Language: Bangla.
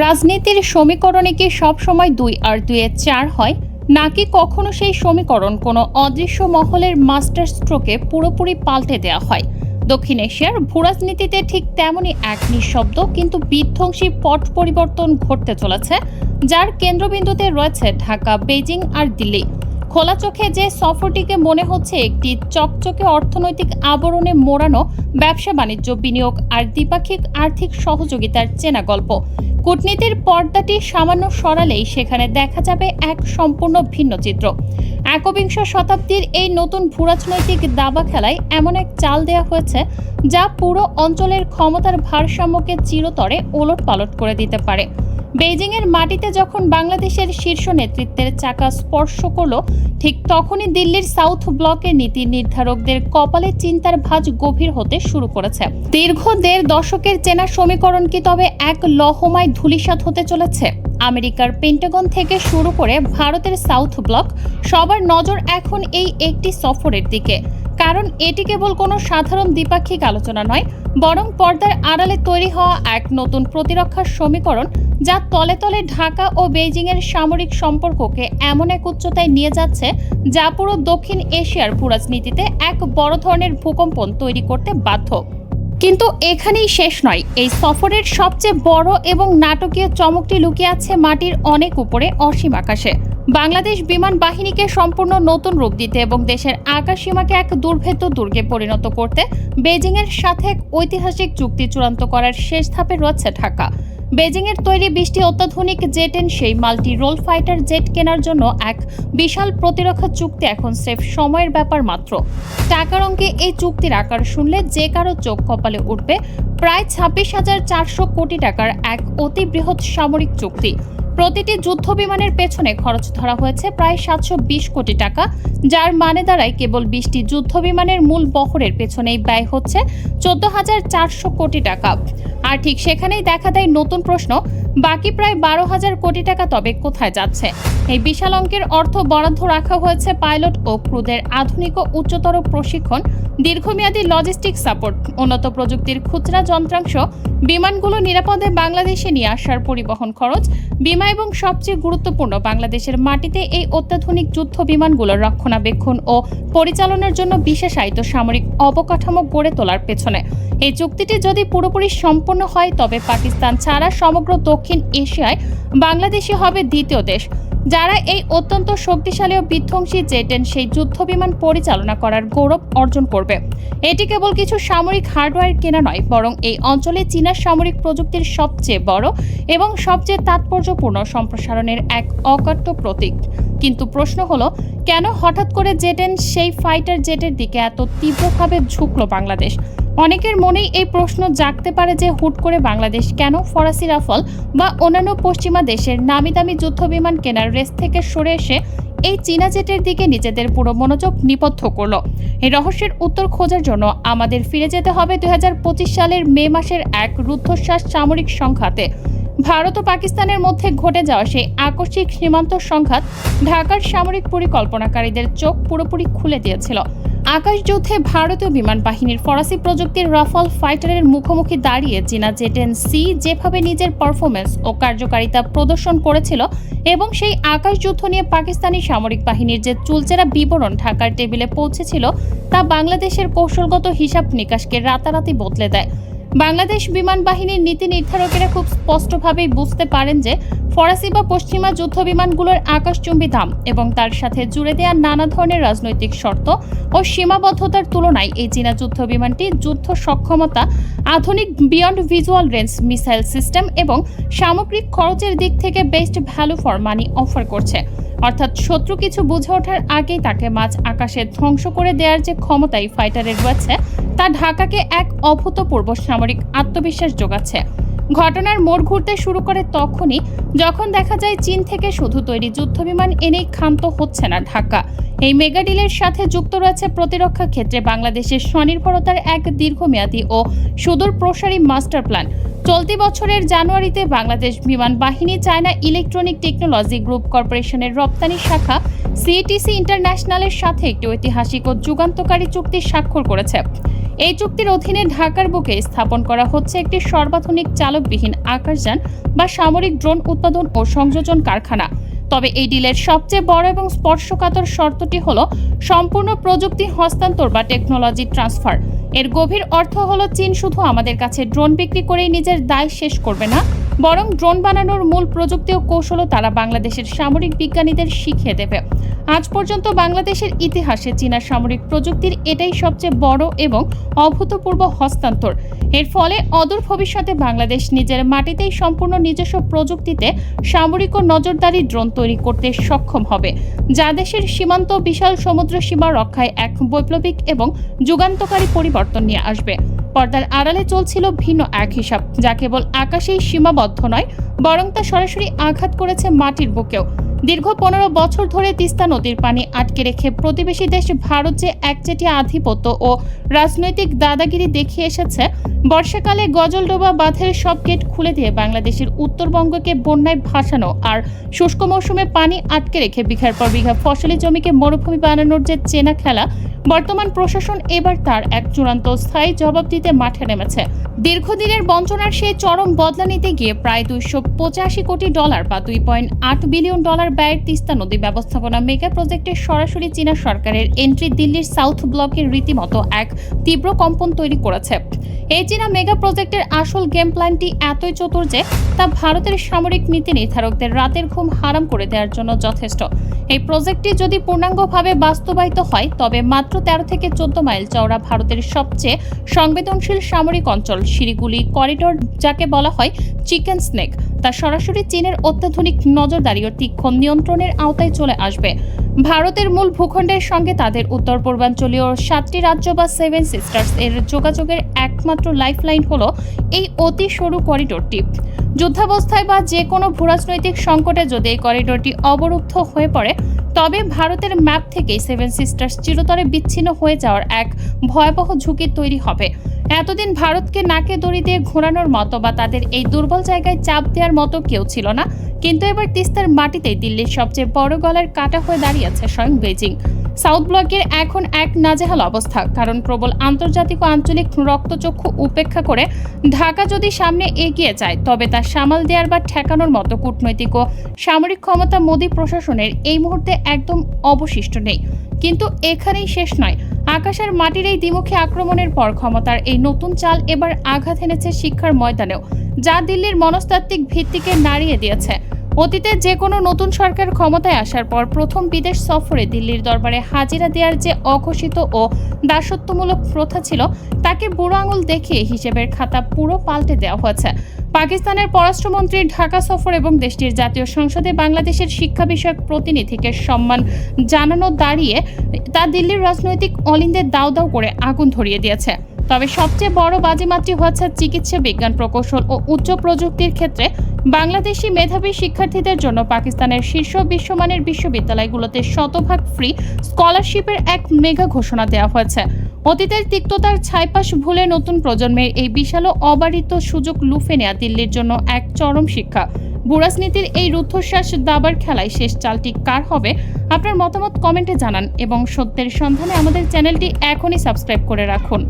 রাজনীতির সমীকরণে কি সবসময় ২ আর ২ এর ৪ হয়, নাকি কখনো সেই সমীকরণ কোনো অদৃশ্য মহলের মাস্টার স্ট্রোকে পুরোপুরি পাল্টে দেওয়া হয়? দক্ষিণ এশিয়ার ভূরাজনীতিতে ঠিক তেমনই এক নিঃশব্দ কিন্তু বিধ্বংসী পট পরিবর্তন ঘটতে চলেছে, যার কেন্দ্রবিন্দুতে রয়েছে ঢাকা, বেজিং আর দিল্লি। খোলা চোখে যে সফরটিকে মনে হচ্ছে একটি চকচকে অর্থনৈতিক আবরণে মোড়ানো ব্যবসা বাণিজ্য, বিনিয়োগ আর দ্বিপাক্ষিক আর্থিক সহযোগিতার চেনা গল্প, কূটনীতির পর্দাটি সামান্য সরালেই সেখানে দেখা যাবে এক সম্পূর্ণ ভিন্ন চিত্র। একবিংশ শতাব্দীর এই নতুন ভূরাজনৈতিক দাবা খেলায় এমন এক চাল দেওয়া হয়েছে যা পুরো অঞ্চলের ক্ষমতার ভারসাম্যকে চিরতরে ওলটপালট করে দিতে পারে। বেইজিংয়ের মাটিতে যখন বাংলাদেশের শীর্ষ নেতৃত্বের চাকা স্পর্শ করল, ঠিক তখনই দিল্লির সাউথ ব্লকের নীতি নির্ধারকদের কপালে চিন্তার ভাঁজ গভীর হতে শুরু করেছে। দীর্ঘ ১.৫ দশকের চেনা সমীকরণ কি তবে এক লহমায় ধূলিসাৎ হতে চলেছে? আমেরিকার পেন্টাগন থেকে শুরু করে ভারতের সাউথ ব্লক, সবার নজর এখন এই একটি সফরের দিকে। কারণ এটি কেবল কোনো সাধারণ দ্বিপাক্ষিক আলোচনা নয়, বরং পর্দার আড়ালে তৈরি হওয়া এক নতুন প্রতিরক্ষার সমীকরণ, যা তলে তলে ঢাকা ও বেইজিংয়ের সামরিক সম্পর্ককে এমন এক উচ্চতায় নিয়ে যাচ্ছে যা পুরো দক্ষিণ এশিয়ার ভূরাজনীতিতে এক বড় ধরনের ভূকম্পন তৈরি করতে বাধ্য। কিন্তু এখানেই শেষ নয়। এই সফরের সবচেয়ে বড় এবং নাটকীয় চমকটি লুকিয়ে আছে মাটির অনেক উপরে, অসীম আকাশে। বাংলাদেশ বিমান বাহিনীকে সম্পূর্ণ নতুন রূপ দিতে এবং দেশের আকাশসীমাকে এক দুর্ভেদ্য দুর্গে পরিণত করতে বেজিংয়ের সাথে এক ঐতিহাসিক চুক্তি চূড়ান্ত করার শেষ ধাপে রয়েছে ঢাকা। বেজিংয়ের তৈরি ২০টি অত্যাধুনিক জেট-এন সেই মাল্টি রোল ফাইটার জেট কেনার জন্য এক বিশাল প্রতিরক্ষা চুক্তি এখন স্রেফ সময়ের ব্যাপার মাত্র। টাকার অঙ্কে এই চুক্তির আকার শুনলে যে কারো চোখ কপালে উঠবে। প্রায় ২৬,৪০০ কোটি টাকার এক অতি বৃহৎ সামরিক চুক্তি। প্রতিটি যুদ্ধ বিমানের পেছনে খরচ ধরা হয়েছে প্রায় ৭২০ কোটি টাকা, যার মানে দাঁড়ায় কেবল ২০টি যুদ্ধ বিমানের মূল বহরের পেছনেই ব্যয় হচ্ছে ১৪,৪০০ কোটি টাকা। আর ঠিক সেখানেই দেখা দেয় নতুন প্রশ্ন, বাকি প্রায় ১২,০০০ কোটি টাকা তবে কোথায় যাচ্ছে? এই বিশাল অঙ্কের অর্থ বরাদ্দ রাখা হয়েছে পাইলট ও ক্রুদের আধুনিক ও উচ্চতর প্রশিক্ষণ, দীর্ঘমেয়াদী লজিস্টিক সাপোর্ট, উন্নত প্রযুক্তির খুচরা যন্ত্রাংশ, বিমানগুলো নিরাপদে বাংলাদেশে নিয়ে আসার পরিবহন খরচ, বিমা এবং সবচেয়ে গুরুত্বপূর্ণ বাংলাদেশের মাটিতে এই অত্যাধুনিক যুদ্ধ বিমানগুলোর রক্ষণাবেক্ষণ ও পরিচালনার জন্য বিশেষায়িত সামরিক অবকাঠামো গড়ে তোলার পেছনে। এই চুক্তিটি যদি পুরোপুরি সম্পন্ন হয়, তবে পাকিস্তান ছাড়া সমগ্র দক্ষিণ এশিয়ায় বাংলাদেশই হবে দ্বিতীয় দেশ যারা এই অত্যন্ত শক্তিশালী ও বিধ্বংসী জেট-এন সেই যুদ্ধবিমান পরিচালনা করার গৌরব অর্জন করবে। এটি কেবল কিছু সামরিক হার্ডওয়্যার কেনা নয়, বরং এই অঞ্চলে চীনের সামরিক প্রযুক্তির সবচেয়ে বড় এবং সবচেয়ে তাৎপর্যপূর্ণ সম্প্রসারণের এক অকাট্য প্রতীক। কিন্তু প্রশ্ন হলো, কেন হঠাৎ করে জেট-এন সেই ফাইটার জেটের দিকে এত তীব্রভাবে ঝুঁকল বাংলাদেশ? অনেকের মনেই এই প্রশ্ন জাগতে পারে যে হুট করে বাংলাদেশ কেন ফরাসি রাফাল বা অন্যান্য পশ্চিমা দেশের নামি দামি যুদ্ধবিমান কেনার রেস থেকে সরে এসে এই চীনা জেটের দিকে নিজেদের পুরো মনোযোগ নিবদ্ধ করল। এই রহস্যের উত্তর খোঁজার জন্য আমাদের ফিরে যেতে হবে ২০২৫ সালের মে মাসের এক রুদ্ধশ্বাস সামরিক সংঘাতে। ভারত ও পাকিস্তানের মধ্যে ঘটে যাওয়া সেই আকস্মিক সীমান্ত সংঘাত ঢাকার সামরিক পরিকল্পনাকারীদের চোখ পুরোপুরি খুলে দিয়েছিল। আকাশ যুদ্ধে ভারতীয় বিমান বাহিনীর ফরাসি প্রযুক্তির রাফাল ফাইটারের মুখোমুখি দাঁড়িয়ে চীনা জেট-এন সি যেভাবে নিজের পারফরমেন্স ও কার্যকারিতা প্রদর্শন করেছিল, এবং সেই আকাশ যুদ্ধ নিয়ে পাকিস্তানি সামরিক বাহিনীর যে চুলচেরা বিবরণ ঢাকার টেবিলে পৌঁছেছিল, তা বাংলাদেশের কৌশলগত হিসাব নিকাশকে রাতারাতি বদলে দেয়। বাংলাদেশ বিমান বাহিনীর নীতি নির্ধারকেরা খুব স্পষ্টভাবেই বুঝতে পারেন যে ফরাসি বা পশ্চিমা যুদ্ধ বিমানগুলোর আকাশচুম্বী দাম এবং তার সাথে জুড়ে দেওয়া নানা ধরনের রাজনৈতিক শর্ত ও সীমাবদ্ধতার তুলনায় এই চীনা যুদ্ধ বিমানটি যুদ্ধ সক্ষমতা, আধুনিক beyond visual range missile system এবং সামগ্রিক খরচের দিক থেকে best value for money offer করছে। অর্থাৎ শত্রু কিছু বুঝে ওঠার আগেই তাকে মাঝ আকাশে ধ্বংস করে দেওয়ার যে ক্ষমতা এই ফাইটারের রয়েছে, তা ঢাকাকে এক অভূতপূর্ব সামরিক আত্মবিশ্বাস যোগাচ্ছে। ঘটনার মোড় ঘুরতে শুরু করে তখনই যখন দেখা যায় চীন থেকে শুধু তৈরি যুদ্ধবিমান এনেই ক্ষান্ত হচ্ছে না ঢাকা। এই মেগা ডিলের সাথে যুক্ত রয়েছে প্রতিরক্ষা ক্ষেত্রে বাংলাদেশের স্বনির্ভরতার এক দীর্ঘমেয়াদী ও সুদূর প্রসারী মাস্টার প্ল্যান। চলতি বছরের জানুয়ারিতে বাংলাদেশ বিমান বাহিনী চায়না ইলেকট্রনিক টেকনোলজি গ্রুপ কর্পোরেশনের রপ্তানি শাখা সিটিসি ইন্টারন্যাশনালের সাথে একটি ঐতিহাসিক ও যুগান্তকারী চুক্তি স্বাক্ষর করেছে। এই চুক্তির অধীনে ঢাকার বুকে স্থাপন করা হচ্ছে একটি সর্বাধুনিক চালকবিহীন আকাশযান বা সামরিক ড্রোন উৎপাদন ও সংযোজন কারখানা। তবে এই ডিলের সবচেয়ে বড় এবং স্পর্শকাতর শর্তটি হলো সম্পূর্ণ প্রযুক্তি হস্তান্তর বা টেকনোলজি ট্রান্সফার। এর গভীর অর্থ হলো চীন শুধু আমাদের কাছে ড্রোন বিক্রি করেই নিজের দায় শেষ করবে না, বরং ড্রোন বানানোর মূল প্রযুক্তি ও কৌশলও তারা বাংলাদেশের সামরিক বিজ্ঞানীদের শিখিয়ে দেবে। আজ পর্যন্ত বাংলাদেশের ইতিহাসে চীনা সামরিক প্রযুক্তির এটাই সবচেয়ে বড় এবং অভূতপূর্ব হস্তান্তর। এর ফলে অদূর ভবিষ্যতে বাংলাদেশ নিজের মাটিতেই সম্পূর্ণ নিজস্ব প্রযুক্তিতে সামরিক ও নজরদারি ড্রোন তৈরি করতে সক্ষম হবে, যা দেশের সীমান্ত বিশাল সমুদ্র সীমা রক্ষায় এক বৈপ্লবিক এবং যুগান্তকারী পরিবর্তন নিয়ে আসবে। পর্দার আড়ালে চলছিল ভিন্ন এক হিসাব, যা কেবল আকাশেই সীমাবদ্ধ নয়, বরং তা সরাসরি আঘাত করেছে মাটির বুকেও। দীর্ঘ 15 বছর ধরে তিস্তা নদীর পানি আটকে রেখে প্রতিবেশী দেশ ভারত যে একচেটিয়া আধিপত্য ও রাজনৈতিক দাদাগিরি দেখিয়ে এসেছে, বর্ষাকালে গজলডোবা বাঁধের সব গেট খুলে দিয়ে বাংলাদেশের উত্তরবঙ্গকে বন্যায় ভাসানো আর শুষ্ক মৌসুমে পানি আটকে রেখে বিঘার পর বিঘা ফসলি জমিকে মরুভূমি বানানোর যে চেনা খেলা, বর্তমান প্রশাসন এবার তার এক চূড়ান্ত স্থায়ী জবাব দিতে মাঠে নেমেছে। দীর্ঘদিনের বঞ্চনার সেই চরম বদলা নিতে গিয়ে প্রায় $285 কোটি বা $2.8 বিলিয়ন ব্যয়ের তিস্তা নদী ব্যবস্থাপনা মেগা প্রজেক্টে সরাসরি চীনা সরকারের এন্ট্রি দিল্লির সাউথ ব্লকের রীতিমতো এক তীব্র কম্পন তৈরি করেছে। এই চীনা মেগা প্রজেক্টের আসল গেম প্ল্যানটি এতই চতুর যে তা ভারতের সামরিক নীতি নির্ধারকদের রাতের ঘুম হারাম করে দেওয়ার জন্য যথেষ্ট। এই প্রজেক্টটি যদি পূর্ণাঙ্গভাবে বাস্তবায়িত হয়, তবে মাত্র 13 থেকে 14 মাইল চওড়া ভারতের সবচেয়ে সংবেদনশীল সামরিক অঞ্চল শিলিগুড়ি করিডোর, যাকে বলা হয় চিকেন স্নেক, তা সরাসরি চীনের অত্যাধুনিক নজরদারি ও তীক্ষ্ণ নিয়ন্ত্রণের আওতায় চলে আসবে। ভারতের মূল ভূখণ্ডের সঙ্গে তাদের উত্তর পূর্বাঞ্চলীয় 7টি রাজ্য বা 7 সিস্টার্স এর যোগাযোগের একমাত্র লাইফলাইন হলো এই অতি সরু করিডোরটি। যুদ্ধাবস্থায় বা যে কোনো ভূরাজনৈতিক সংকটে যদি এই করিডোরটি অবরুদ্ধ হয়ে পড়ে, তবে ভারতের ম্যাপ থেকেই 7 সিস্টার্স চিরতরে বিচ্ছিন্ন হয়ে যাওয়ার এক ভয়াবহ ঝুঁকি তৈরি হবে। এতদিন ভারতকে নাকে দড়ি দিয়ে ঘোরানোর মতো বা তাদের এই দুর্বল জায়গায় চাপ দেওয়ার মতো কেউ ছিল না, কিন্তু এবার তিস্তার মাটিতেই দিল্লির সবচেয়ে বড় গলার কাটা হয়ে দাঁড়িয়েছে স্বয়ং বেজিং। সাউথ ব্লকের এখন এক নাজেহাল অবস্থা, কারণ প্রবল আন্তর্জাতিক ও আঞ্চলিক রক্তচক্ষু উপেক্ষা করে ঢাকা যদি সামনে এগিয়ে যায়, তবে তা সামাল দেওয়ার বা ঠেকানোর মতো কূটনৈতিক ও সামরিক ক্ষমতা মোদী প্রশাসনের এই মুহূর্তে একদম অবশিষ্ট নেই। কিন্তু এখানেই শেষ নয়। আকাশ আর মাটির এই দ্বিমুখী আক্রমণের পর ক্ষমতার এই নতুন চাল এবার আঘাত এনেছে শিক্ষার ময়দানেও, যা দিল্লির মনস্তাত্ত্বিক ভিত্তিকে নাড়িয়ে দিয়েছে। অতীতে যে কোনো নতুন সরকার ক্ষমতায় আসার পর প্রথম বিদেশ সফরে দিল্লির দরবারে হাজিরা দেওয়ার যে অঘোষিত ও দাসত্বমূলক প্রথা ছিল, তাকে বুড়ো আঙুল দেখিয়ে হিসেবের খাতা পুরো পাল্টে দেওয়া হয়েছে। পাকিস্তানের পররাষ্ট্রমন্ত্রীর ঢাকা সফর এবং দেশটির জাতীয় সংসদে বাংলাদেশের শিক্ষা বিষয়ক প্রতিনিধিকে সম্মান জানানো দাঁড়িয়ে তা দিল্লির রাজনৈতিক অলিন্দে দাউ দাউ করে আগুন ধরিয়ে দিয়েছে। তবে সবচেয়ে বড় বাজিমাতটি হচ্ছে চিকিৎসা বিজ্ঞান প্রকৌশল ও উচ্চ প্রযুক্তির ক্ষেত্রে বাংলাদেশি মেধাবী শিক্ষার্থীদের জন্য পাকিস্তানের শীর্ষ বিশ্বমানের বিশ্ববিদ্যালয়গুলোতে শতভাগ ফ্রি স্কলারশিপের এক মেগা ঘোষণা দেওয়া হয়েছে। অতীতের তিক্ততার ছাইপাশ ভুলে নতুন প্রজন্মের এই বিশাল ও অবারিত সুযোগ লুফে নেওয়া দিল্লির জন্য এক চরম শিক্ষা। ভূরাজনীতির এই রুদ্ধশ্বাস দাবার খেলায় শেষ চালটি কার হবে? আপনার মতামত কমেন্টে জানান এবং সত্যের সন্ধানে আমাদের চ্যানেলটি এখনই সাবস্ক্রাইব করে রাখুন।